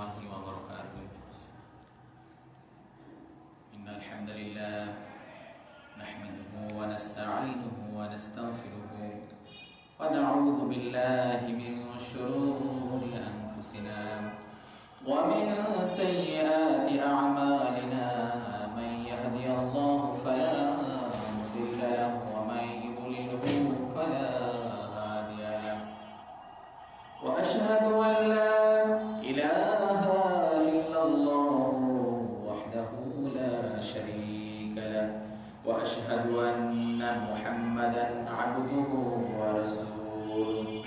الله وبركاته. إن الحمد لله نحمده ونستعينه ونستغفره ونعوذ بالله من شرور أنفسنا ومن سيئات أعمالنا. من يهدي الله فلا مضل له ومن يضلله فلا هادي له. وأشهد أن لا إله إلا الله وحده لا شريك له وأشهد أن محمدا عبده ورسوله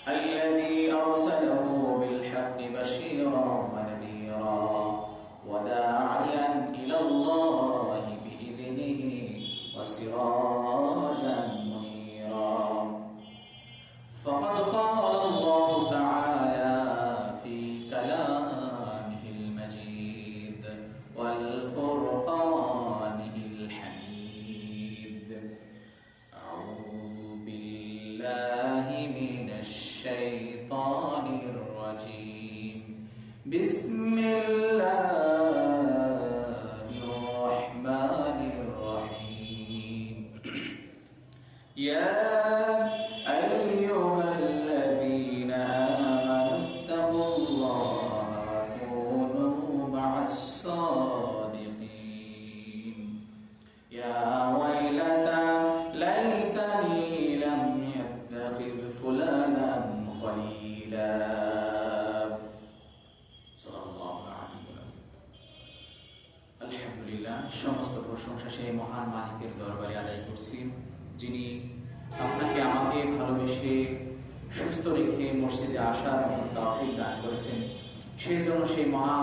الذي أرسله بالحق بشيرا ونذيرا وداعيا إلى الله بإذنه وسراجا منيرا. فقد قال الله تعالى في كلامه المجيد والفرقانه الحميد: أعوذ بالله من الشيطان الرجيم. بسم الله الرحمن الرحيم. يا أيها الذين آمنوا اتقوا الله وكونوا مع الصادقين. يا ويلتى ليتني لم يتخذ فلانا خليلا. صدق الله العلي العظيم. আলহামদুলিল্লাহ, সমস্ত প্রশংসা সেই মহান মালিকের দরবারে আদায় করছি, যিনি আপনাকে আমাকে ভালোবেসে সুস্থ রেখে মসজিদে আসার তৌফিক দান করেছেন। সেই জন্য সেই মহা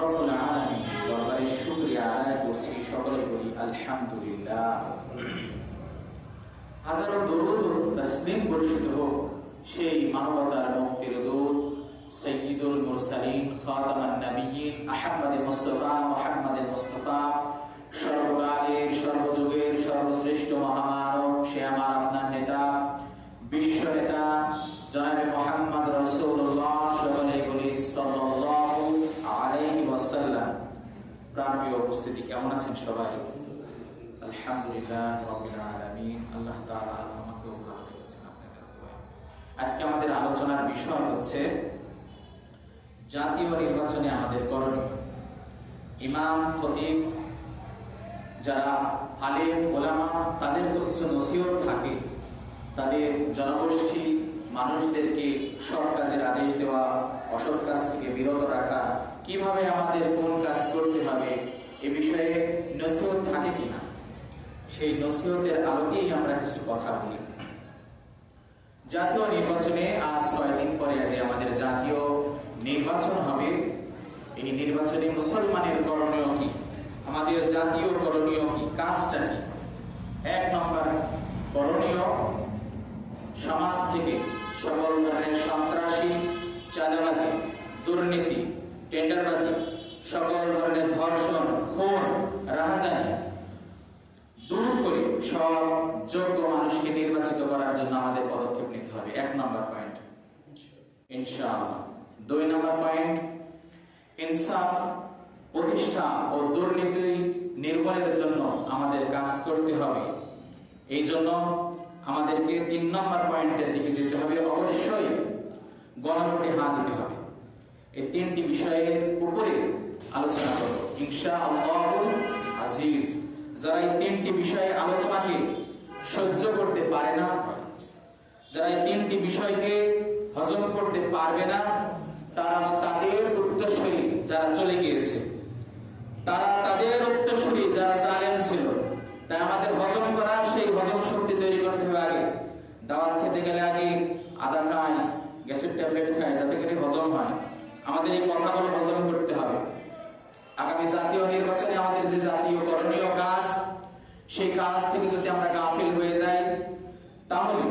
রব্বুল আলামিন দরবারে শুকরিয়া আদায় করছি। সকলে বলি আলহামদুলিল্লাহ। হাজারো দরুদ ও তাসলিম বর্ষিত হোক সেই মানবতার মুক্তির দূত সাইয়্যিদুল মুরসালিন খাতামান নবিয়্যিন আহমদুল মুস্তাফা মুহাম্মদুল মুস্তাফা, সর্বকালের সর্বযুগের সর্বশ্রেষ্ঠ মহামানব, সে আমার আপনার নেতা, বিশ্ব নেতা জনাবে মুহাম্মদ রাসূলুল্লাহ। সকলে বলি সাল্লাল্লাহু আলাইহি ওয়াসাল্লাম। প্রাণপ্রিয় উপস্থিতি, কেমন আছেন সবাই? আলহামদুলিল্লাহ রাব্বিল আলামিন। আল্লাহ তাআলা আমাকেও ভালো রেখেছেন আপনাদের দোয়ায়। আজকে আমাদের আলোচনার বিষয় হচ্ছে জাতীয় নির্বাচনে আমাদের করণীয়। ইমাম, খতিব, যারা আলেম ওলামা, তাদের তো কিছু নসিহত থাকে, তাদের জনগোষ্ঠী মানুষদেরকে সৎ কাজের আদেশ দেওয়া, অসৎ কাজ থেকে বিরত রাখা, কিভাবে আমাদের কোন কাজ করতে হবে এ বিষয়ে নসিহত থাকে কিনা, সেই নসিহতের আলোকেই আমরা কিছু কথা বলি। জাতীয় নির্বাচনে আর 6 দিন পরে আজ আমাদের জাতীয় নির্বাচন হবে। এই নির্বাচনে মুসলমানের করণীয় কি, আমাদের জাতীয় করণীয় কি, কাজটা কি? 1 নম্বর করণীয়, সমাজ থেকে সকল ধরনের সন্ত্রাসী, চাঁদাবাজি, দুর্নীতি, টেন্ডারবাজি, সকল ধরনের ধর্ষণ, খুন, রাহাজানি দূর করে সব যোগ্য মানুষকে নির্বাচিত করার জন্য আমাদের পদক্ষেপ নিতে হবে। 1 নম্বর পয়েন্ট ইনশাআল্লাহ। 2 নম্বর পয়েন্ট, ইনসাফ প্রতিষ্ঠা ও দুর্নীতি নির্মূলের জন্য আমাদের কাজ করতে হবে। এই জন্য আমাদেরকে 3 নম্বর পয়েন্টের দিকে যেতে হবে। অবশ্যই গণভোটে হাত দিতে হবে। এই 3টি বিষয়ের উপরে আলোচনা করব ইনশাআল্লাহুল আজিজ। যারা এই 3টি বিষয়ে আলোচনাকে সহ্য করতে পারে না, যারা এই 3টি বিষয়কে হজম করতে পারবে না, তারা তাদের উত্তরসূরি যারা চলে গিয়েছে, তারা তাদের উত্তরসূরি যারা জালেম ছিল, তাই আমাদের হজম করার সেই হজম শক্তি তৈরি করতে হবে। আগে দাওয়াত খেতে গেলে আগে আদা খাই, গ্যাসের ট্যাবলেট খাই, যাতে করে হজম হয়। আমাদের এই কথাগুলো হজম করতে হবে। আগামী জাতীয় নির্বাচনে আমাদের যে জাতীয় করণীয় কাজ, সেই কাজ থেকে যদি আমরা গাফিল হয়ে যাই, তাহলে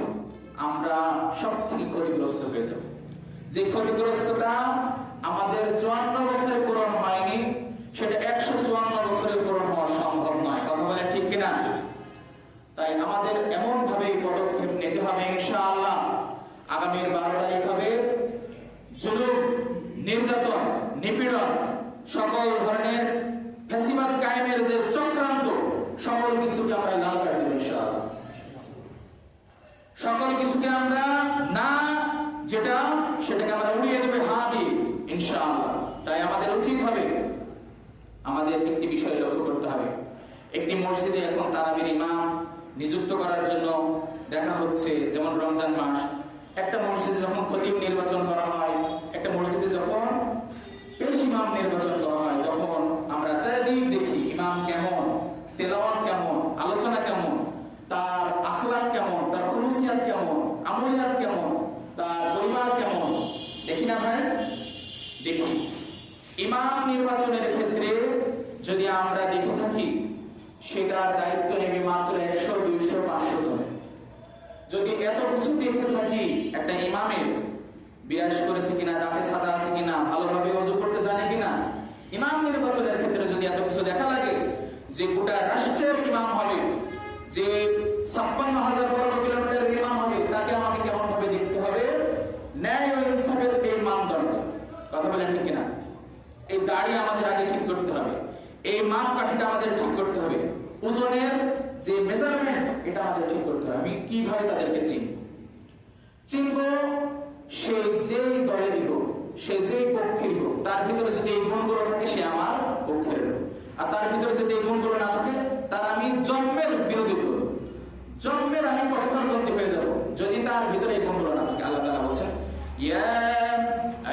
আমরা সব থেকে ক্ষতিগ্রস্ত হয়ে যাব। যে ক্ষতিগ্রস্তটা আমাদের 54 বছরে পূরণ হয়নি, সেটা 154 বছরে পূরণ হওয়া সম্ভব নয়। কথা বলে ঠিক কিনা? তাই আমাদের এমন ভাবে পদক্ষেপ নিতে হবে ইনশাআল্লাহ। আগামীর 12 তারিখ হবে জুলুম, নির্যাতন, নিপীড়ন, সকল ধরনের ফ্যাসিবাদ কায়েমের যে চক্রান্ত, সকল কিছুকে আমরা লাল কার্ড দেব ইনশাআল্লাহ। সকল কিছুকে আমরা না যেটা সেটাকে আমরা উড়িয়ে দেবে হা দিয়ে ইনশাআল্লাহ। তাই আমাদের উচিত হবে, আমাদের একটি বিষয় লক্ষ্য করতে হবে। একটি মসজিদে এখন তারাবির ইমাম নিযুক্ত করার জন্য দেখা হচ্ছে, যেমন রমজান মাস, একটা মসজিদে যখন খতিব নির্বাচন করা হয়, একটা মসজিদে যখন পেশ ইমাম নির্বাচন করা হয়, তখন আমরা চারিদিক দেখি ইমাম কেমন, তেলাওয়াত কেমন, আলোচনা কেমন, তার আখলাক কেমন, তার খুলুসিয়াত কেমন, আমলিয়াত কেমন, তার পরিবার কেমন, দেখি না ভাই? দেখি। ইমাম নির্বাচনের ক্ষেত্রে যদি আমরা দেখে থাকি, সেটার দায়িত্ব নেবে মাত্র 100, 200, 500 জন। যদি এত কিছু দেখে থাকি, একটা ইমামের বিরাজ করেছে কিনা, দাঁতে সাদা আছে কিনা, ভালোভাবে ওযু করতে জানে কিনা, ইমাম নির্বাচনের ক্ষেত্রে যদি এত কিছু দেখা লাগে, যে গোটা রাষ্ট্রের ইমাম হবে, যে 56,000 বর্গ কিলোমিটারের ইমাম হবে, তাকে আমাকে কেমন ভাবে দেখতে হবে? ন্যায় ও ইনসাফের এই মানদণ্ড। কথা বলেন ঠিক কিনা? এই দাড়ি আমাদের আগে ঠিক করতে হবে, এই মাপকাঠিটা আমাদের ঠিক করতে হবে, ওজনের যে মেজারমেন্ট এটা আমাদের ঠিক করতে হবে। আমি কিভাবে তাদেরকে চিনব? সে যেই দলেরই হোক, সে যেই পক্ষেরই হোক, তার ভিতরে যদি এই গুণগুলো থাকে, সে আমার পক্ষের লোক। আর তার ভিতরে যদি এই গুণগুলো না থাকে, তার আমি জন্মের বিরোধী করব, জন্মের আমি পক্ষান্তরবর্তী হয়ে যাব, যদি তার ভিতরে এই গুণগুলো না থাকে। আল্লাহ তাআলা বলেন, ইয়া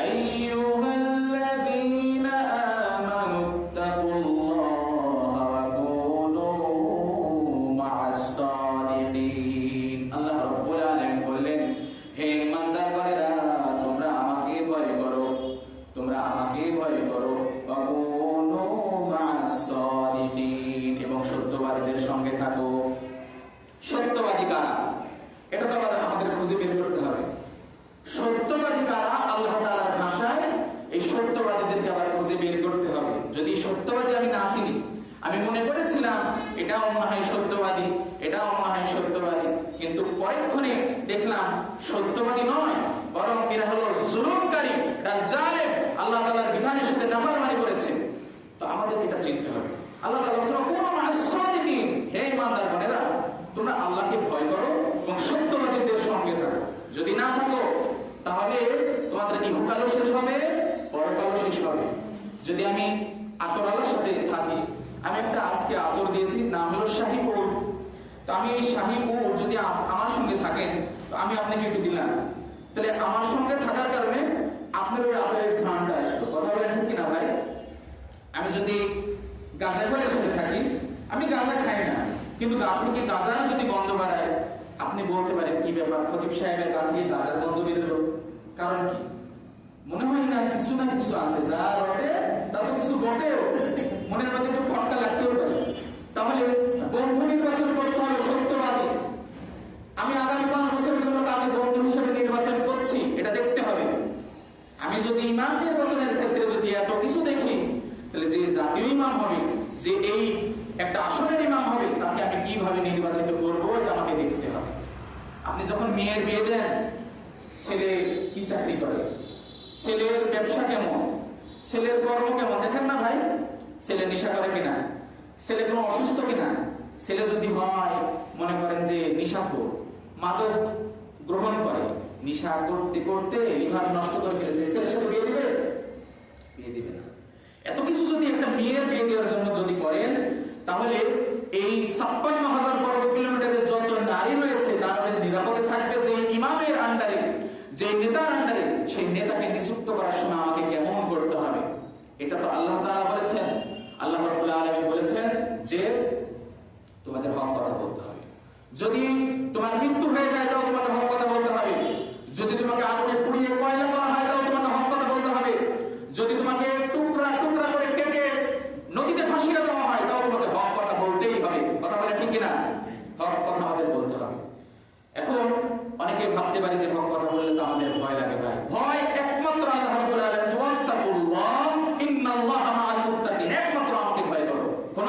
আইয়ুহাল্লাযীনা আমানুত্তাকুল্লাহা ওয়া কুনু মা'আস সাদিকিন। আল্লাহ রাব্বুল আলামিন বললেন, হে ঈমানদারগণেরা, তোমরা আমাকে ভয় করো, তোমরা আমাকে ভয় করো, ওয়া কুনু মা'আস সাদিকিন, এবং সত্যবাদীদের সঙ্গে থাকো। সত্যবাদী কারা? এটা তো আমাদের খুঁজে বের করতে হবে। সত্যবাদী কারা? আল্লাহ তাআলার ভাষায় এই সত্যবাদীদেরকে আবার খুঁজে বের করতে হবে। যদি সত্যবাদী আমি না চিনি, আমি মনে করেছিলাম এটাও মনে হয় সত্যবাদী, এটাও মনে হয় সত্যবাদী, কিন্তু পরক্ষণে দেখলাম সত্যবাদী নয়, বরং এরা হলো জুলুমকারী, এরা জালেম, আল্লাহ তাআলার বিধানের সাথে নাফরমানি করেছে। তো আমাদের এটা চিনতে হবে। আল্লাহ তাআলা বলেন, কুনু মা'আস সাদিকিন, হে ঈমানদারগণেরা, তোমরা আল্লাহকে ভয় করো এবং সত্যবাদীদের সঙ্গে থাকো। যদি না থাকো, তাহলে তোমাদের ইহকালও শেষ হবে, পরকালও শেষ হবে। যদি আমি আতরওয়ালার সাথে থাকি, আমি একটা আজকে আতর দিয়েছি, নাম হলো শাহী উড, তো আমি এই শাহী উড যদি আমার সঙ্গে থাকেন, তো আমি আপনাকে একটু দিলাম, তাহলে আমার সঙ্গে থাকার কারণে আপনার ওই আতরের ঘ্রাণটা আসলো। কথা বলেন ঠিক কিনা ভাই? আমি যদি গাঁজাখোরের সাথে থাকি, আমি গাঁজা খাই না, কিন্তু গা থেকে গাঁজার যদি গন্ধ বাড়ায়, আপনি বলতে পারেন কি ব্যাপার, খতিব সাহেবের গা থেকে গাঁজার গন্ধ বেরোলো, কারণ কি? মনে হয় না কিছু আছে, যা রটে তা তো কিছু বটেও, মনের মধ্যে একটু খটকা লাগতেও পারে। তাহলে বন্ধু নির্বাচন করতে হবে সত্যবাদী। আমি আগামী 5 বছরের জন্য কাকে বন্ধু হিসেবে নির্বাচন করছি, এটা দেখতে হবে। আমি যদি ইমাম নির্বাচনের ক্ষেত্রে যদি এত কিছু দেখি, তাহলে যে জাতীয় ইমাম হবে, যে এই একটা আসনের ইমাম হবে, তাকে আমি কিভাবে নির্বাচিত করবো, এটা আমাকে দেখতে হবে। আপনি যখন মেয়ের বিয়ে দেন, ছেলে কি চাকরি করে, ছেলের ব্যবসা কেমন, ছেলের কর্ম কেমন, দেখেন না ভাই? ছেলে নেশা করে কিনা, ছেলে কোনো অসুস্থ কিনা। ছেলে যদি হয়, মনে করেন যে নেশাখোর, মাদক গ্রহণ করে, নেশা করতে করতে লিভার নষ্ট করে ফেলেছে, ছেলের সাথে বিয়ে দিবে? বিয়ে দিবে না। এত কিছু যদি একটা মেয়ের বিয়ে দেওয়ার জন্য যদি করেন, তাহলে এই 56,000 বর্গ কিলোমিটারের যত নারী রয়েছে, তারা যে নিরাপদে থাকবে, যে ইমামের আন্ডারে, যে নেতার আন্ডারে, সেই নেতাকে নিযুক্ত করার সময় আমাকে কেমন করতে হবে, এটা তো আল্লাহ তাআলা বলেছেন। আল্লাহ রাব্বুল আলামিন বলেছেন যে তোমাদের হক কথা বলতে হবে। যদি তোমার মৃত্যু হয়ে যায়, তাও তোমাকে হক কথা বলতে হবে। যদি তোমাকে আগুনে পুড়িয়ে কয়লা করা হয়, তাও তোমাকে হক কথা বলতে হবে। যদি তোমাকে টুকরা টুকরা করে কেটে নদীতে ভাসিয়ে দেওয়া হয়, তাও তোমাকে হক কথা বলতেই হবে। কথা বলে ঠিক কিনা? হক কথা আমাদের বলতে হবে। এখন অনেকে ভাবতে পারে যে হক কথা বললে তো আমাদের ভয় লাগে। ভাই, ভয় একমাত্র আল্লাহ রাব্বুল আলামিন, ওয়াত্তাকুল্লাহ ইন্নাল্লাহা মা'আল মুত্তাকিন, একমাত্র আমাকে ভয় করো। কোন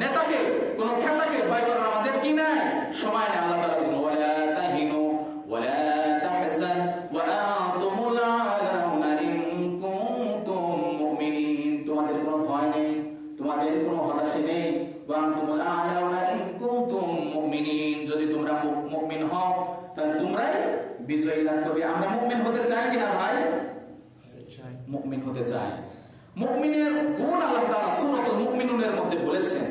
নেতাকে, কোন খেতাকে ভয় করার আমাদের কি নাই, সময় নেই। আল্লাহ তাআলা বলেন, ওয়ালা তাহিনু ওয়ালা তাহজান ওয়া মুমিন হতে চায়। মুমিনের গুণ আল্লাহ তাআলা সূরাতুল মুমিনুনের মধ্যে বলেছেন।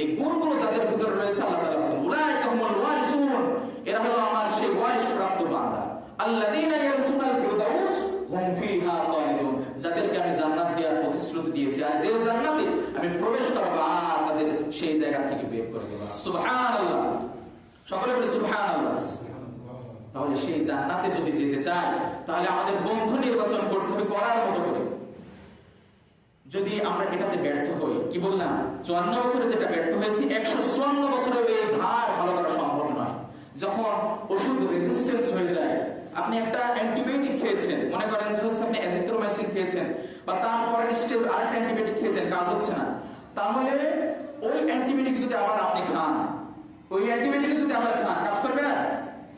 এই গুণগুলো যাদের ভিতরে রয়েছে আল্লাহ তাআলা বলেছেন উলাইকা হুমুল ওয়ারিসুন, এরা হলো আমার সেই ওয়ারিস প্রাপ্ত বান্দা। আল্লাযীনা ইয়ারসুনাল ফিরদাউস হুম ফিহা খালিদুন, যাদেরকে আমি জান্নাত দেওয়ার প্রতিশ্রুতি দিয়েছি, আর যে জান্নাতে আমি প্রবেশ করাবো আর তাদের সেই জায়গা থেকে বের করে দেব। সুবহানাল্লাহ, সকলে বলে সুবহানাল্লাহ। তাহলে সেই জান্নাতে যদি যেতে চাই তাহলে আমাদের বন্ধু নির্বাচন করতে হবে করার মতো করে। যদি আমরা এটাতে ব্যর্থ হই, কি বললাম 54 বছরে যেটা ব্যর্থ হয়েছি 154 বছরে এই ভার ভালো করা সম্ভব নয়। যখন ওষুধ রেজিস্ট্যান্স হয়ে যায়, আপনি একটা অ্যান্টিবায়োটিক খেয়েছেন, মনে করেন যে হচ্ছে আপনি অ্যাজিথ্রোমাইসিন খেয়েছেন বা তারপরে স্টেজ আরেকটা অ্যান্টিবায়োটিক খেয়েছেন, কাজ হচ্ছে না, তাহলে ওই অ্যান্টিবায়োটিক যদি আবার আপনি খান, ওই অ্যান্টিবায়োটিক যদি আবার খান, কাজ করবে না?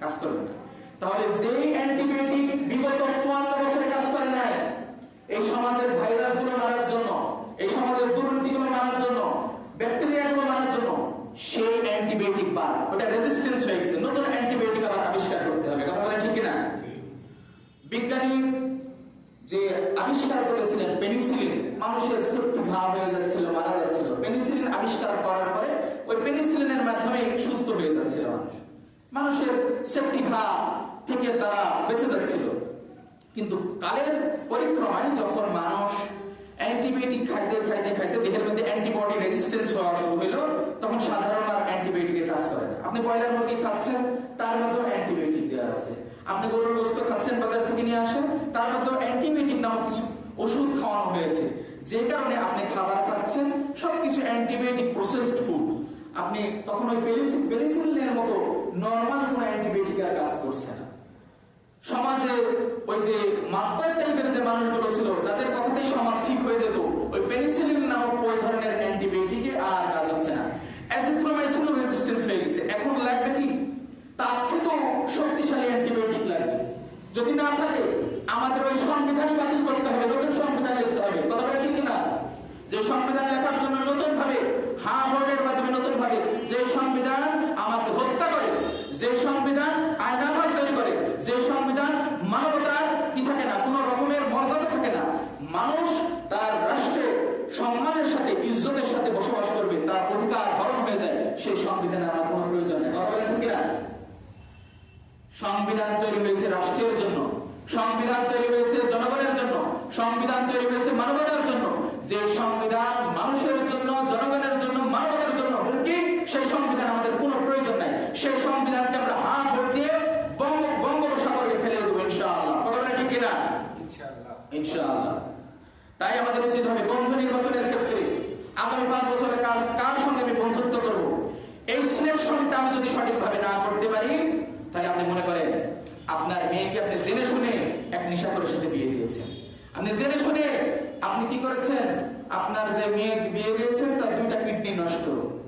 কাজ করবে না। তাহলে যেই অ্যান্টিবায়োটিক বিগত 54 বছরে কাজ করে নাই, এই সমাজের ভাইরাসগুলো মারার জন্য, এই সমাজের দুর্নীতিগুলো মারার জন্য, ব্যাকটেরিয়াগুলো মারার জন্য, সেই অ্যান্টিবায়োটিক বার ওটা রেজিস্ট্যান্স হয়ে গেছে, নতুন অ্যান্টিবায়োটিক আবার আবিষ্কার করতে হবে। কথা বলে ঠিক কিনা? বিজ্ঞানী যে আবিষ্কার করেছিলেন পেনিসিলিন, মানুষের সেপ্টিক ঘাও হয়ে যাচ্ছিল, মারা যাচ্ছিল, পেনিসিলিন আবিষ্কার করার পরে ওই পেনিসিলিনের মাধ্যমে সুস্থ হয়ে যাচ্ছিল মানুষের সেপ্টিক ঘা থেকে তারা বেঁচে যাচ্ছিল। কিন্তু কালের পরিক্রমায় যখন মানুষ অ্যান্টিবায়োটিক খাইতে খাইতে খাইতে দেহের মধ্যে অ্যান্টিবডি রেজিস্ট্যান্স হওয়া শুরু হলো, তখন সাধারণ আর অ্যান্টিবায়োটিকের কাজ করে না। আপনি ব্রয়লার মুরগি খাচ্ছেন, তার মধ্যে অ্যান্টিবায়োটিক দেওয়া আছে। আপনি গরুর গোশত খাচ্ছেন বাজার থেকে নিয়ে আসেন, তার মধ্যে অ্যান্টিবায়োটিক নামক কিছু ওষুধ খাওয়ানো হয়েছে, যে কারণে আপনি খাবার খাচ্ছেন সবকিছু অ্যান্টিবায়োটিক প্রসেসড ফুড। আপনি তখন ওই পেনিসিলিনের মতো নরমাল কোনো অ্যান্টিবায়োটিক আর কাজ করছে না। সমাজে ওই যে মাতবার টাইপের যে মানুষগুলো ছিল, যাদের কথাতেই সমাজ ঠিক হয়ে যেত, ওই পেনিসিলিন নামক ওই ধরনের অ্যান্টিবায়োটিকে আর কাজ হচ্ছে না। অ্যাজিথ্রোমাইসিনও রেজিস্ট্যান্স হয়ে গেছে। এখন লাগবে কি তার থেকেও শক্তিশালী অ্যান্টিবায়োটিক লাগবে। যদি না থাকে আমাদের ওই সংবিধানই বাতিল করতে হবে, নতুন সংবিধান লিখতে হবে। কথা বলে ঠিক কিনা? যে সংবিধান লেখার জন্য নতুন ভাবে ভোটের মাধ্যমে নতুন ভাবে যে সংবিধান আমাকে হত্যা করে, যে সংবিধান আইনাঘাত তৈরি করে, যে সংবিধান মানবতার কি থাকে না, কোন রকমের মর্যাদা থাকে না, মানুষ তার রাষ্ট্রে সম্মানের সাথে ইজ্জতের সাথে বসবাস করবে, তার অধিকার হরণ হয়ে যায়, সেই সংবিধানের আমার কোনো প্রয়োজন নেই। কথা বলেন ঠিক কিনা? সংবিধান তৈরি হয়েছে রাষ্ট্রের জন্য, সংবিধান তৈরি হয়েছে জনগণের জন্য, সংবিধান তৈরি হয়েছে মানবতার জন্য। যে সংবিধান মানুষের জন্য, জনগণের জন্য, মানবতার জন্য হুমকি, সেই সংবিধান আমাদের কোনো প্রয়োজন নাই। সেই সংবিধানকে আমরা ভোট দিয়ে বঙ্গোপসাগরে ফেলে দেবো ইনশাআল্লাহ। কথা বলে ঠিক কিনা? ইনশাআল্লাহ। তাই আমাদের উচিত হবে বন্ধু নির্বাচনের ক্ষেত্রে আগামী 5 বছরে কার সঙ্গে আমি বন্ধুত্ব করব, এই সিলেকশনটা আমি যদি সঠিকভাবে না করতে পারি, তাহলে আপনি মনে করেন আপনার মেয়েকে আপনি জেনে শুনে এক নেশাখোরের সাথে বিয়ে দিয়েছেন। আপনি জেনে শুনে আপনি কি করেছেন, আপনার যে মেয়ে বিয়ে দিয়েছেন তার 2টা কিডনি নষ্ট,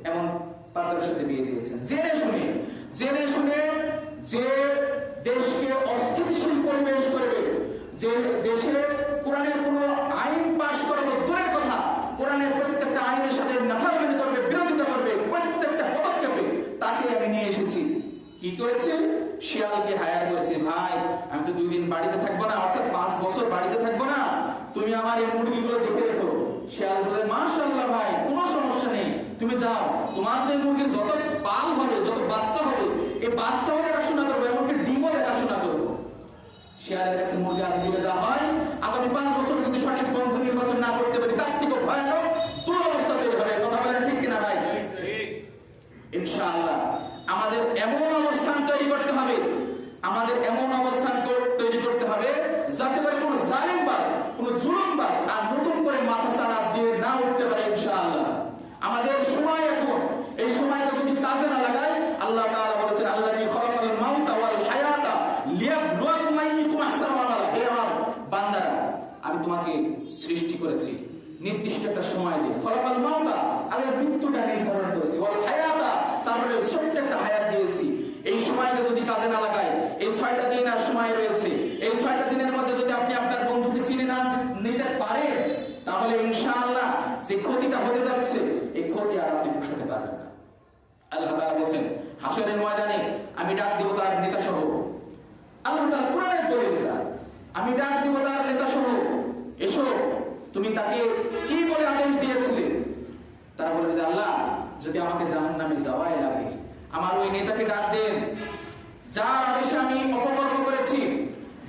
এমন পাত্রের সাথে বিয়ে দিয়েছেন। জেনে শুনে যে দেশকে অস্থিতিশীল পরিবেশ করবে, যে দেশে কোরআনের কোন আইন পাশ করবে দূরের কথা, কোরআনের প্রত্যেকটা আইনের সাথে নাফরমানি করবে, বিরোধিতা করবে প্রত্যেকটা পদক্ষেপে, তাকে আমি নিয়ে এসেছি। কি করেছে? শিয়ালকে হায়ার করেছে। ভাই আমি তো 2 দিন বাড়িতে থাকবো না, অর্থাৎ 5 বছর বাড়িতে থাকবো না, তুমি আমার এই মুরগিগুলো দেখে রেখো। শিয়াল বলে মাশাআল্লাহ ভাই, কোনো সমস্যা নেই, তুমি যাও, তোমার যে মুরগির যত পাল হবে, যত বাচ্চা হবে, এই বাচ্চাও দেখাশোনা করবো, এমনকি ডিমও দেখাশোনা করবো। শিয়ালের কাছে মুরগি আদি দিলে যা হয়, আগামী 5 বছর যদি সঠিক বন্ধু নির্বাচন না করতে পারি, তার থেকে ভয়ানক দুরবস্থা তৈরি হবে। কথা বলেন ঠিক কিনা ভাই? ইনশাআল্লাহ আমাদের এমন অবস্থান তৈরি করতে হবে, আমাদের এমন অবস্থান তৈরি করতে হবে যাতে করে কোনো জালিমবাজ, কোনো জুলুমবাজ আর নতুন করে মাথা চাড়া দিয়ে না উঠতে পারে ইনশাআল্লাহ। আমাদের সময় এখন, এই সময়টা যদি কাজে না লাগাই, আল্লাহ তাআলা বলেছেন আল্লাযী খালাকাল মাউতা ওয়াল হায়াতা লিয়াবলুয়াকুম আইয়ুকুম আহসানু আমালা। হে আমার বান্দারা, আমি তোমাকে সৃষ্টি করেছি নির্দিষ্ট একটা সময় দিয়ে, খালাকাল মাউতা, আমি মৃত্যুটা নির্ধারণ করেছি, ওয়াল হায়াতা, তারপরে ছোট্ট একটা হায়াত দিয়েছি। এই সময়কে যদি কাজে না লাগাই, এই 6টা দিন আর সময় রয়েছে, এই 6টা দিনের মধ্যে যদি আপনি আপনার বন্ধুকে চিনে না নিতে পারেন, তাহলে ইনশাআল্লাহ যে ক্ষতিটা হতে যাচ্ছে, এই ক্ষতি আর আপনি পোষাতে পারবেন না। আল্লাহ তাআলা বলেন হাশরের ময়দানে আমি ডাক দেব তার নেতা সহ, আল্লাহ তাআলা কোরআনের দলিল, আমি ডাক দেব তার নেতা সহ তুমি তাকে কি বলে আদেশ দিয়েছিলে? তারা বলবে যে আল্লাহ, যদি আমাকে জাহান্নামে যাওয়াই লাগে, আমার ওই নেতাকে ডাক দেন, যার আদেশে আমি অপকর্ম করেছি,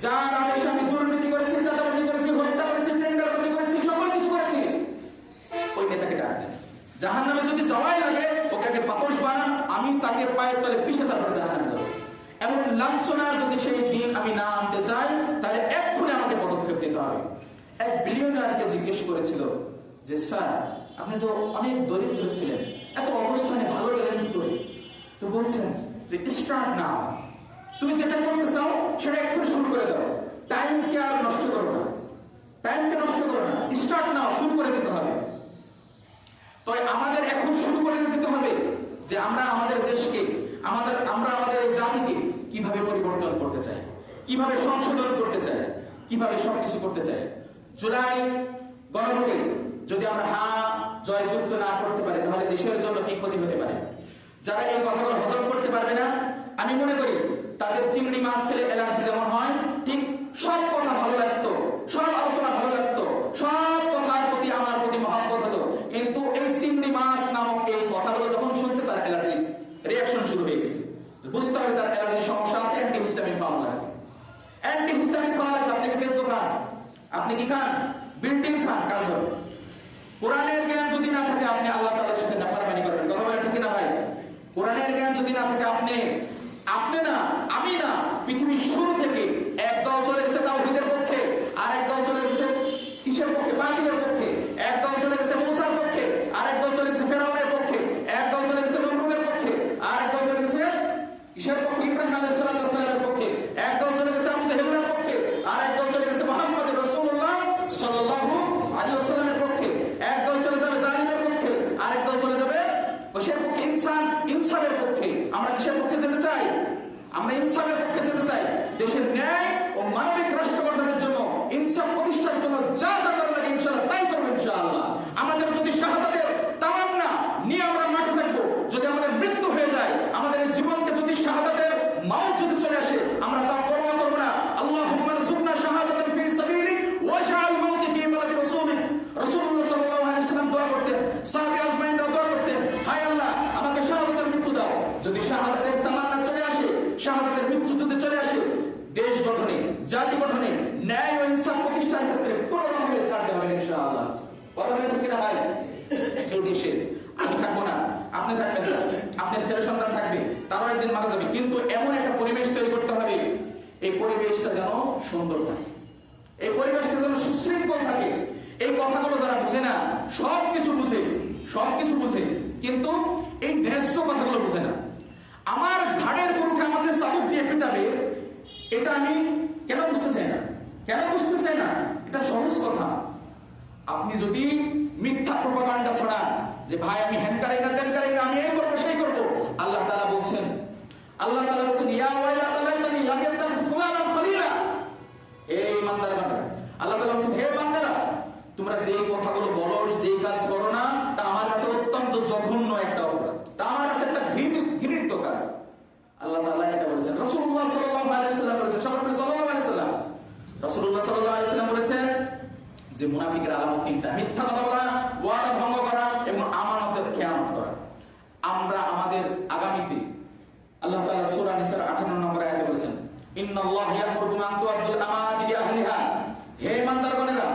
যার আদেশে আমি দুর্নীতি করেছি, চাঁদাবাজি করেছি, হত্যা করেছি, টেন্ডারবাজি করেছি, সকল কিছু করেছি, ওই নেতাকে ডাক দেন। জাহান্নামে যদি যাওয়াই লাগে, ওকে আগে পাপোশ বানান, আমি তাকে পায়ের তলে পিষে তারপরে জাহান্নামে যাব। এমন লাঞ্ছনার যদি সেই দিন আমি না আনতে চাই, তাহলে এক্ষুনি আমাকে পদক্ষেপ নিতে হবে। এক বিলিয়নারকে জিজ্ঞেস করেছিল যে স্যার, আপনি তো অনেক দরিদ্র ছিলেন, এত অবস্থানে ভালো গেলেন কি করে? তো বলছেন যে স্টার্ট নাও, তুমি যেটা করতে চাও সেটা এক্ষুনি শুরু করে দাও, টাইমকে আর নষ্ট করো না, টাইমকে নষ্ট করো না, স্টার্ট নাও, শুরু করে দিতে হবে। তো আমাদের এখন শুরু করে দিতে হবে যে আমরা আমাদের দেশকে, আমরা আমাদের এই জাতিকে কিভাবে পরিবর্তন করতে চাই, কিভাবে সংশোধন করতে চাই, কিভাবে সবকিছু করতে চাই। জুলাই গণভোটে যদি আমরা জয়যুক্ত না করতে পারি, তাহলে দেশের জন্য কি ক্ষতি হতে পারে? যারা এই কথাগুলো হজম করতে পারবে না, আমি মনে করি তাদের চিংড়ি মাছ খেলে অ্যালার্জি যেমন হয়, ঠিক সব কথা ভালো লাগতো, সব আলোচনা ভালো লাগতো, সব কথার প্রতি আমার প্রতি মহব্বত হতো, কিন্তু এই চিংড়ি মাছ নামক এই কথাগুলো যখন শুনছে, তার অ্যালার্জি রিঅ্যাকশন শুরু হয়ে গেছে। বুঝতে হবে তার অ্যালার্জি সমস্যা আছে, অ্যান্টিহিস্টামিন খাওয়া লাগবে। অ্যান্টিহিস্টামিন খাওয়া লাগবে। আপনি কি ফেলসো খান, আপনি কি খান, বিল্ডিং খান, কাজ হবে। কোরআনের জ্ঞান যদি না থাকে, আপনি আল্লাহ তাআলার সাথে নাফরমানি করবেন। কথা বলেন ঠিক না ভাই? কোরআনের জ্ঞান যদি না থাকে, আপনি না, আমি না, পৃথিবীর শুরু থেকে একদল চলে গেছে তাওহীদের পক্ষে, আর একদল চলে গেছে কিসের পক্ষে? বাতিলের পক্ষে। একদল চলে গেছে মূসার পক্ষে, আর একদল চলে গেছে ফেরাউনের পক্ষে, একদল চলে গেছে নমরুদের পক্ষে, আর একদল চলে গেছে কিসের পক্ষে? ইব্রাহিম আলাইহিস সালামের পক্ষে। একদল চলে গেছে আবু জাহেলের পক্ষে, আর একদল চলে গেছে মুহাম্মদ রাসূলুল্লাহ সাল্লাল্লাহু আলাইহি ওয়াসাল্লামের পক্ষে। একদল চলে যাবে জালিমের পক্ষে, আর একদল চলে যাবে কিসের পক্ষে? ইনসাফের পক্ষে। আমরা কিসের পক্ষে যেতে চাই? আমরা ইনসাফের পক্ষে যেতে চাই। দেশের ন্যায় ও মানবিক রাষ্ট্র গঠনের জন্য, ইনসাফ প্রতিষ্ঠার জন্য যা যা করা লাগে ইনশাআল্লাহ তাই করবো ইনশাআল্লাহ। আমাদের যদি শাহাদাতের তামান্না নিয়ে আমরা মাঠে থাকবো, যদি আমাদের মৃত্যু হয়ে যায়, আমাদের এই জীবনকে যদি শাহাদাতের মাউত যদি চলে আসে, আমরা তা পরোয়া করবো না। আল্লাহুম্মা রযুকনা শাহাদাতান ফি সাবিলিক ওয়াজআল মাউতি ফি বালাদি রাসূলিক। রাসূলুল্লাহ সাল্লাল্লাহু আলাইহি ওয়াসাল্লাম দোয়া করতেন, সাহাবী আজমাইনরা দোয়া করতেন, হায় আল্লাহ, আমাকে শাহাদাতের মৃত্যু দাও। যদি শাহাদাতের তামান্না চলে আসে, শাহাদাতের মৃত্যু যদি চলে আসে, দেশ গঠনে, জাতি গঠনে, ন্যায় ও ইনসাফ প্রতিষ্ঠার ক্ষেত্রে পুরোভাবে ছাড়তে হবে ইনশাআল্লাহ। কথা বলেন ঠিক না ভাই? এই দেশে আমি থাকবো না, আপনি থাকবেন না, আপনার ছেলে সন্তান থাকবে, তারাও একদিন মারা যাবে, কিন্তু এমন একটা পরিবেশ তৈরি করতে হবে, এই পরিবেশটা যেন সুন্দর থাকে, এই পরিবেশটা যেন সুশৃঙ্খল থাকে। এই কথাগুলো যারা বুঝে না, সবকিছু বুঝে, কিন্তু এই ন্যায্য কথাগুলো বুঝে না। আমার ঘাড়ের উপর উঠে আমাকে চাবুক দিয়ে পিটাবে, এটা আমি কেন বুঝতে চাই না? এটা সহজ কথা। আপনি যদি মিথ্যা প্রপাগান্ডা ছড়ান যে ভাই আমি হ্যান করি না, তেন করি না, আমি এই করবো সেই করবো, আল্লাহ তাআলা বলছেন ইয়া ওয়াইলাতা লাইতানি লাম ইয়াত্তাখিয ফুলানান খলিলা। এই ইমানদারগণ, আল্লাহ তাআলা বলছেন হে বান্দারা, তোমরা যেই কথাগুলো বলো, যেই কাজ করো না, তা আমার কাছে অত্যন্ত জঘন্য একটা অপরাধ, তা আমার কাছে একটা ঘৃণিত কাজ। আল্লাহ তাআলা এটা বলেছেন। রাসূলুল্লাহ সাল্লাল্লাহু আলাইহি ওয়াসাল্লাম বলেছেন, সাল্লাল্লাহু আলাইহি ওয়াসাল্লাম, রাসূলুল্লাহ সাল্লাল্লাহু আলাইহি ওয়াসাল্লাম বলেছেন যে মুনাফিকের আলামত তিনটা: মিথ্যা কথা বলা, ওয়াদা ভঙ্গ করা এবং আমানতের খেয়ানত করা। আমরা আমাদের আগামীতে আল্লাহ তাআলা সূরা নিসার 58 নম্বর আয়াতে বলেছেন, ইন্নাল্লাহা ইয়ামুরুকুম আন তুআদ্দুল আমানাতি লিআহলিহা। হে ইমানদারগণেরা,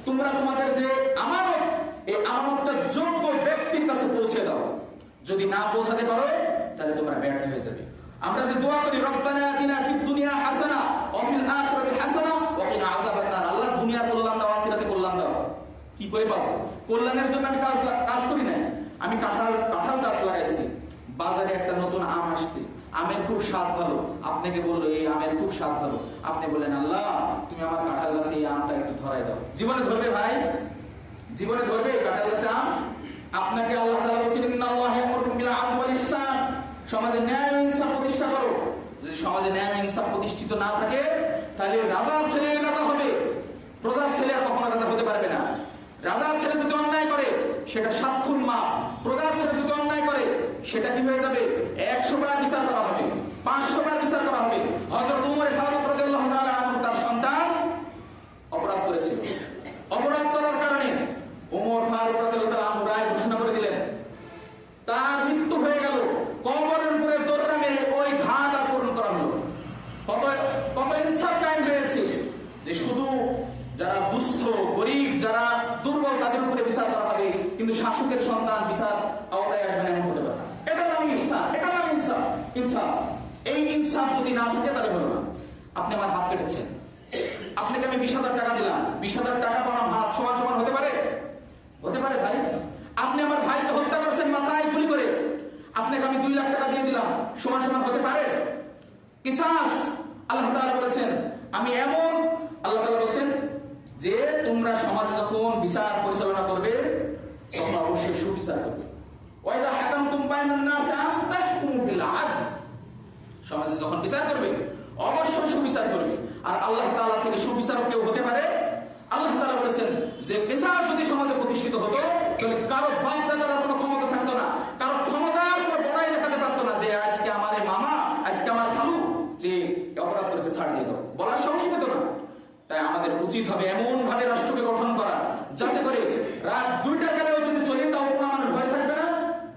তোমরা তোমাদের যে আমানত, এই আমানতটা যোগ্য ব্যক্তির কাছে পৌঁছে দাও। যদি না পৌঁছাতে পারো, তাহলে তোমরা ব্যর্থ হয়ে যাবে। আমরা যে দোয়া করি, রব্বানা আতিনা ফিদ দুনিয়া হাসানা ওয়া ফিল আখিরাতি হাসানা ওয়া কিনা আযাবান নার। আল্লাহ দুনিয়ার কল্যাণ দাও, আখিরাতে কল্যাণ দাও। কি করে পাবো? কল্যাণের জন্য আমি কাজ করি নাই। আমি কাঁঠাল গাছ লাগাইছি, বাজারে একটা নতুন আম আসছে, আমের খুব স্বাদ ভালো, আপনাকে বললো এই আমের খুব স্বাদ ভালো, আপনি বললেন আল্লাহ তুমি আমার কাঁঠাল গাছে এই আমটা একটু ধরাই দাও। জীবনে ধরবে ভাই? জীবনে ধরবে কাঁঠাল গাছে আম? আপনাকে আল্লাহ তাআলা বলেছেন, ইন্নাল্লাহা ইয়ামুরুকুম বিল আদলি ওয়াল ইহসান। সমাজে ন্যায় ও ইনসাফ প্রতিষ্ঠা করো। যদি সমাজে ন্যায় ও ইনসাফ প্রতিষ্ঠিত না থাকে, তাহলে রাজার ছেলে রাজা হবে, প্রজার ছেলে আর কখনো রাজা হতে পারবে না। রাজার ছেলে যদি অন্যায় করে, সেটা 7 খুন মাপ। প্রজার ছেলে যদি অন্যায় করে, সেটা কি হয়ে যাবে? 100 বার বিচার করা হবে, 500 বার বিচার করা হবে। হযরত উমর ফারুক রাদিয়াল্লাহু তাআলা আনহু তার সন্তান অপরাধ করেছিল, অপরাধ করার কারণে যারা দুর্বল তাদের উপরে বিচার করা হবে, কিন্তু শাসকের সন্তান বিচার আওতায় আসবে না, এমন হতে পারে না। এটা নাম ইনসাফ, এটা নাম ইনসাফ। ইনসাফ, এই ইনসাফ যদি না থাকে তাহলে হলো না। আপনি আমার হাত কেটেছেন, আপনাকে আমি 20,000 টাকা দিলাম, 20,000 টাকা বনাম হাত সমান সমান হতে পারে? হতে পারে ভাই? আপনি আমার ভাইকে হত্যা করেছেন মাথায় গুলি করে, আপনাকে আমি 2 লাখ টাকা দিয়ে দিলাম, সমান সমান হতে পারে? কিসাস আল্লাহ তাআলা বলেছেন, আমি এমন, আল্লাহ তাআলা বলেছেন যে তোমরা সমাজে যখন বিচার পরিচালনা করবে তখন অবশ্যই সুবিচার করবে। ওয়াইদা হাকামতুম বাইনান নাস আন তাহকুমু বিল আদল, সমাজে যখন বিচার করবে অবশ্যই সুবিচার করবে। আর আল্লাহ তাআলা থেকে সুবিচারক কেউ হতে পারে? আল্লাহ তাআলা বলেছেন যে বিচার যদি সমাজে প্রতিষ্ঠিত হতো তাহলে কারো বাধ্যতা করার কোনো ক্ষমতা থাকতো না, কারো ক্ষমতার কোনো বড়াই দেখাতে পারতো না যে আজকে আমার এই মামা, আজকে আমার খালু যে অপরাধ করেছে ছাড় দিয়ে দাও, বলার সাহসই পেত না। তাই আমাদের উচিত হবে এমন ভাবে রাষ্ট্রকে গঠন করা যাতে করে রাত 2টার বেলাও যদি চলি তাও কোনো আমার ভয় থাকবে না,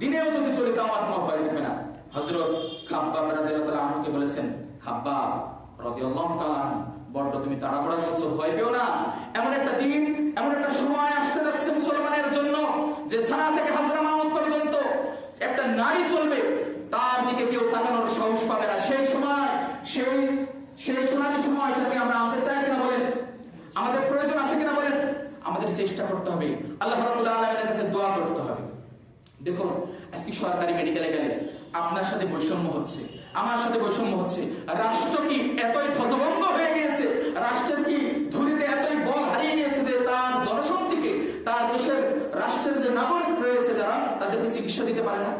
দিনেও যদি চলি তাও আমার কোনো ভয় থাকবে না। হযরত খাব্বাব রাদিয়াল্লাহু তাআলা আনহুকে বলেছেন, খাব্বাব রাদিয়াল্লাহু তাআলা আনহু, বড্ড তুমি তাড়াহুড়া করছো, ভয় পেও না। এমন একটা দিন, এমন একটা সময় আসতে যাচ্ছে মুসলমানের জন্য যে সানা থেকে হাজরামাউত পর্যন্ত একটা নারী চলবে, তার দিকে কেউ তাকানোর সাহস পাবে না। সেই সময়, সেই সোনালী সময়টাকে আমরা আনতে চাই কিনা বলেন? আমাদের প্রয়োজন আছে কিনা বলেন? আমাদের চেষ্টা করতে হবে, আল্লাহ রাব্বুল আলামিনের কাছে দোয়া করতে হবে। দেখুন আজকে সরকারি মেডিকেলে গেলে আপনার সাথে বৈষম্য হচ্ছে, আমার সাথে বৈষম্য হচ্ছে। রাষ্ট্র কি এতই ধ্বজভঙ্গ হয়ে গিয়েছে, রাষ্ট্রের কি ধুরিতে এতই বল হারিয়ে গিয়েছে যে তার জনশক্তিকে, তার দেশের রাষ্ট্রের যে নাগরিক রয়েছে যারা, তাদেরকে চিকিৎসা দিতে পারে না?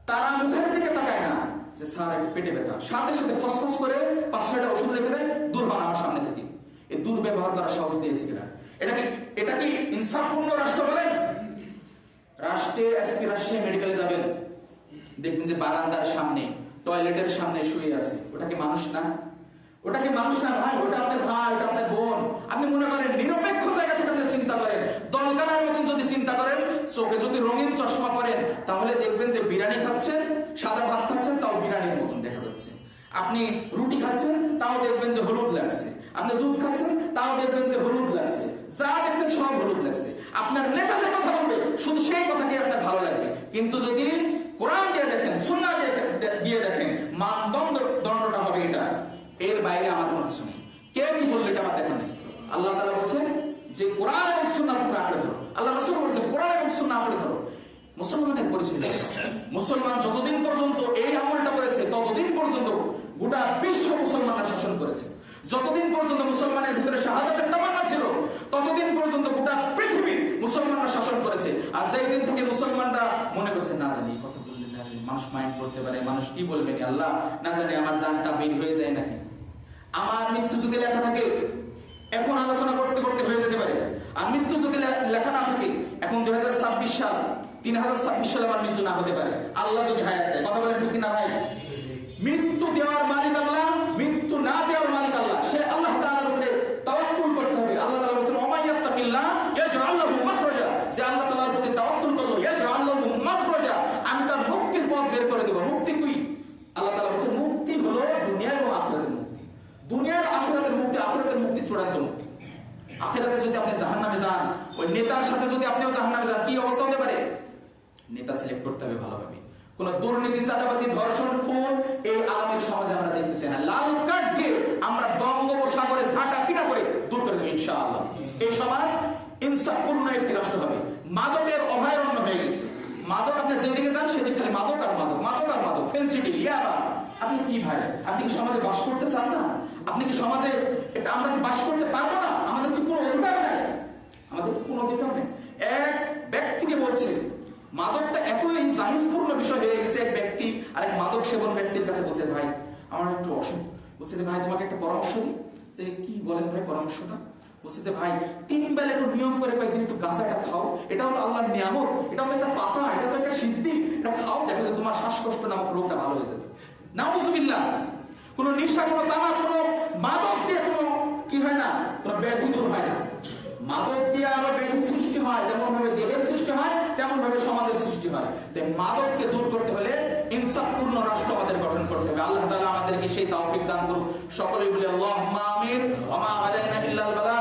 তারা মুখের দিকে তাকায় না যে স্যার একটু পেটে ব্যথা, সাথে সাথে ফসফস করে 5-6টা ওষুধ রেখে দেয়, দূর হন আমার সামনে থেকে। এই দুর্ব্যবহার করার সাহস দিয়েছে কিনা? এটা কি ইনসাফপূর্ণ রাষ্ট্র বলেন? রাষ্ট্রে আজকে রাজশাহী মেডিকেলে যাবেন, দেখবেন যে বারান্দার সামনে, টয়লেটের সামনে শুয়ে আছে। ওটা কি মানুষ না? ওটা কি মানুষ না ভাই? ওটা আপনার ভাই, ওটা আপনার বোন। আপনি মনে করেন নিরপেক্ষ জায়গা থেকে আপনি চিন্তা করেন, দলকানার মতন যদি চিন্তা করেন, চোখে যদি রঙিন চশমা পরেন, তাহলে দেখবেন যে বিরিয়ানি খাচ্ছেন, সাদা ভাত খাচ্ছেন, তাও বিরিয়ানির মতন দেখা যাচ্ছে। আপনি রুটি খাচ্ছেন, তাও দেখবেন যে হলুদ লাগছে। আপনি দুধ খাচ্ছেন, তাও দেখবেন যে হলুদ লাগছে। যা দেখছেন সব হলুদ লাগছে। আপনার নেতা যে কথা বলবে শুধু সেই কথাকে আপনার ভালো লাগবে, কিন্তু যদি কোরআন দিয়ে দেখেন, সুন্নাহ দিয়ে দেখেন, মানদণ্ডটা হবে এটা, এর বাইরে আমার কোনো কিছু নেই। কে কি বলবে এটা আমার দেখা নেই। আল্লাহ তাআলা বলেছেন যে কোরআন এবং সুন্নাহ পুরো আঁকড়ে ধরো। আল্লাহ রাসূল বলেছেন কোরআন এবং সুন্নাহ আঁকড়ে ধরো। মুসলমানের পরিচয়, মুসলমান যতদিন পর্যন্ত এই আমলটা করেছে ততদিন পর্যন্ত গোটা বিশ্ব মুসলমানরা শাসন করেছে। যতদিন পর্যন্ত মুসলমানের ভিতরে শাহাদাতের তামান্না ছিল ততদিন পর্যন্ত গোটা পৃথিবী মুসলমানরা শাসন করেছে। আর যেই দিন থেকে মুসলমানরা মনে করছে না জানি কথা বললে না মানুষ মাইন্ড করতে পারে, মানুষ কি বলবে, আল্লাহ না জানি আমার জানটা বের হয়ে যায় নাকি, আমার মৃত্যু যদি লেখা থাকে এখন আলোচনা করতে করতে হয়ে যেতে পারে। আর মৃত্যু যদি লেখা না থাকে, এখন 2026 সাল, 3026 সালে আমার মৃত্যু না হতে পারে, আল্লাহ যদি হায়াত দেয়। কথা বলেন ঠিক না ভাই? মৃত্যু দেওয়ার মালিক আল্লাহ, মৃত্যু না দেওয়ার মালিক আল্লাহ। সে আল্লাহ তাআলার উপরে তাওয়াক্কুল করতে হবে। আল্লাহ তাআলা বলেছেন ওমাইয়াত্তাকিল্লাহ ইয়াজআল লাহু মাখরাজা, যে আল্লাহ তাআলার প্রতি তাওয়াক্কুল করলো, ইয়াজআল লাহু মাখরাজা, আমি তার মুক্তির পথ বের করে দেব। মুক্তি কি? আল্লাহ তাআলা বলেছেন মুক্তি হলো দুনিয়া এবং আখিরাতের মুক্তি। দুনিয়ার আখিরাতের মুক্তি, আখিরাতের মুক্তি চূড়ান্ত মুক্তি। আখিরাতে যদি আপনি জাহান্নামে যান, ওই নেতার সাথে যদি আপনিও জাহান্নামে যান, কি অবস্থা হতে পারে? নেতা সিলেক্ট করতে হবে ভালোভাবে। কোন দুর্নীতি, চাঁদাবাজি, ধর্ষণ, খুন এই আগামীর সমাজে আমরা দেখতে চাই না। লাল কার্ড দিয়ে আমরা বঙ্গোপসাগরে ঝাঁটা পিটা করে দূর করে দেবো ইনশাআল্লাহ। এই সমাজ ইনসাফপূর্ণ একটি রাষ্ট্র হবে। মাদকের অভয়ারণ্য হয়ে গেছে। মাদক, আপনি যেদিকে যান সেদিকে খালি মাদক আর মাদক, মাদক আর মাদক, ফেন্সিডিল, ইয়াবা। আপনি কি ভাই, আপনি কি সমাজে বাস করতে চান না? আপনি কি সমাজে এটা আমরা কি বাস করতে পারবো না? আমাদের কি কোনো অধিকার নেই? আমাদের কোনো অধিকার নেই। এক ব্যক্তিকে বলছে মাদকটা এতই জাহিজপূর্ণ বিষয় হয়ে গেছে, এক ব্যক্তি আরেক মাদক সেবন ব্যক্তির কাছে বলছে ভাই আমার একটু অসুখ, বলছে ভাই তোমাকে একটা পরামর্শ দিই। যে কি বলেন ভাই পরামর্শটা? বলছে ভাই 3 বেলা একটু নিয়ম করে কয়েকদিন একটু গাঁজাটা খাও, এটাও তো আল্লাহর নিয়ামত, এটাও তো একটা পাতা, এটা তো একটা সিদ্ধি, এটা খাও, দেখো যে তোমার শ্বাসকষ্ট নামক রোগটা ভালো হয়ে যাবে। নাউজুবিল্লাহ। কোনো নেশা, কোনো তামাক, কোনো মাদক দিয়ে কোনো কি হয় না, কোনো ব্যাধি দূর হয় না। মাদক দিয়ে আরো ব্যাধি সৃষ্টি হয়, যেমন ভাবে দেহের সৃষ্টি হয় তেমন ভাবে সমাজের সৃষ্টি হয়। তাই মাদককে দূর করতে হলে ইনসাফপূর্ণ রাষ্ট্র আমাদের গঠন করতে হবে। আল্লাহ তাআলা আমাদেরকে সেই তৌফিক দান করুক। সকলেই বলি আল্লাহুম্মা আমিন। ওয়া মা আলাইনা ইল্লাল বালাগ।